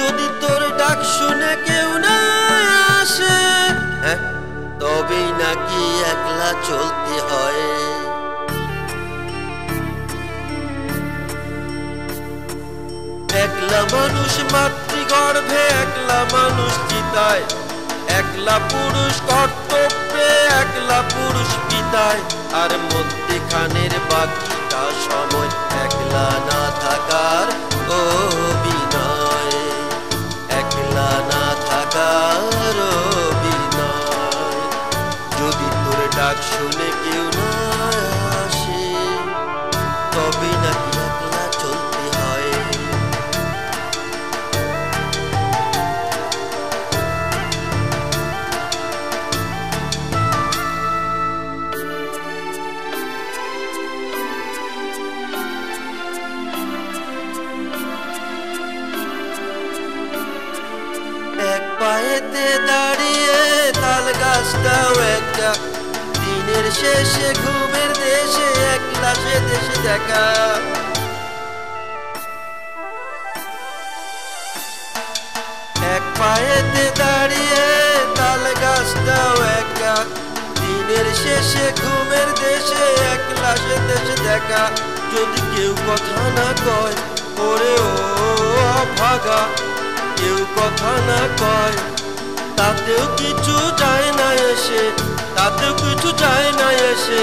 যদি তোর ডাক শুনে কেউ না আসে, তবেই নাকি একলা চলতে হয়। একলা মানুষ মাতৃগর্ভে, একলা মানুষ চিতায়, একলা পুরুষ কর্তব্যে, একলা পুরুষ পিতায়, আর মধ্যখানের বাকিটা সময় একলা না থাকার অভিনয়, একলা না থাকার অভিনয়। যদি তোর ডাক শুনে কেউ না আসে, তবে নাকি একলা চলতে হয়। এক পায়েতে দাঁড়িয়ে তাল গাছটাও একটা, দিনের শেষে ঘুমের দেশে একলা সে দেশে দেখা। এক পায়েতে দাঁড়িয়ে তাল গাছটাও একটা, দিনের শেষে ঘুমের দেশে একলা সে দেশে দেখা। যদি কেউ কথা না কয় ওরে ও অভাগা, কেউ কথা না কয়, তাতেও কিছু যায় না এসে, তাতেও কিছু যায় না এসে।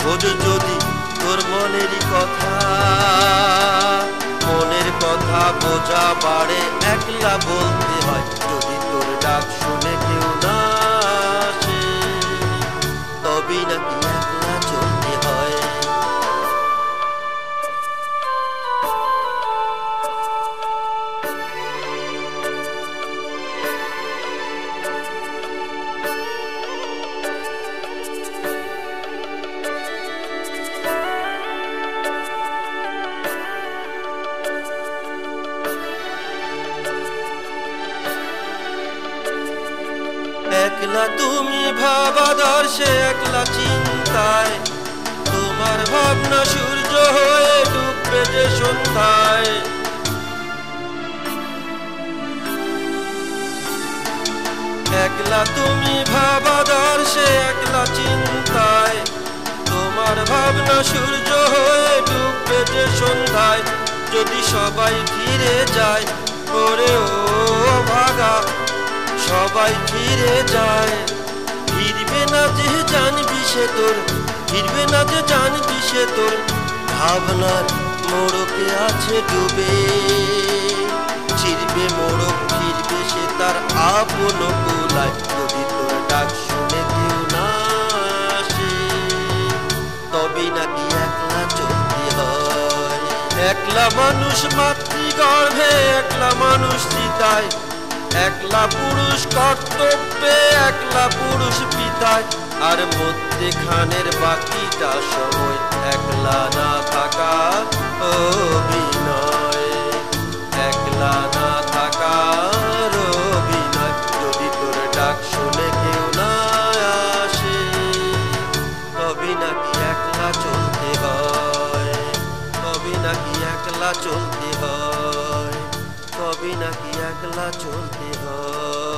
বোঝ যদি তোর মনেরই কথা, মনের কথা বোঝা বাড়ে একলা বলতে হয়। যদি তোর ডাক শুনে কেউ না আসে, তবেই নাকি একলা চলতে হয়। একলা তুমি ভাবাদর্শে, একলা চিন্তায়, তোমার ভাবনা সূর্য হয়ে ডুববে যে সন্ধ্যায়। একলা তুমি ভাবাদর্শে, একলা চিন্তায়, তোমার ভাবনা সূর্য হয়ে ডুববে যে সন্ধ্যায়। যদি সবাই ফিরে যায় ওরে ও ভাগা, সবাই ফিরে যায়, ফিরবে না যে জানবি সে তোর, ফিরবে না যে জানবি সে তোর ভাবনার মোড়কে আছে ডুবে। ছিড়বে মোড়ক, ফিরবে সে তার আপন কুলায়। যদি তোর ডাক শুনে কেউ না আসে, তবেই নাকি একলা চলতে হয়। একলা মানুষ মাতৃগর্ভে, একলা মানুষ চিতায়, একলা পুরুষ কর্তব্যে, একলা পুরুষ পিতায়, আর মধ্যখানের বাকিটা সময় একলা না থাকার অভিনয়, একলা না থাকার অভিনয়। যদি তোর ডাক শুনে কেউ না আসে, তবে নাকি একলা চলতে হয়, তবে নাকি একলা চলতে হয়, তবে নাকি একলা চলতে হয়।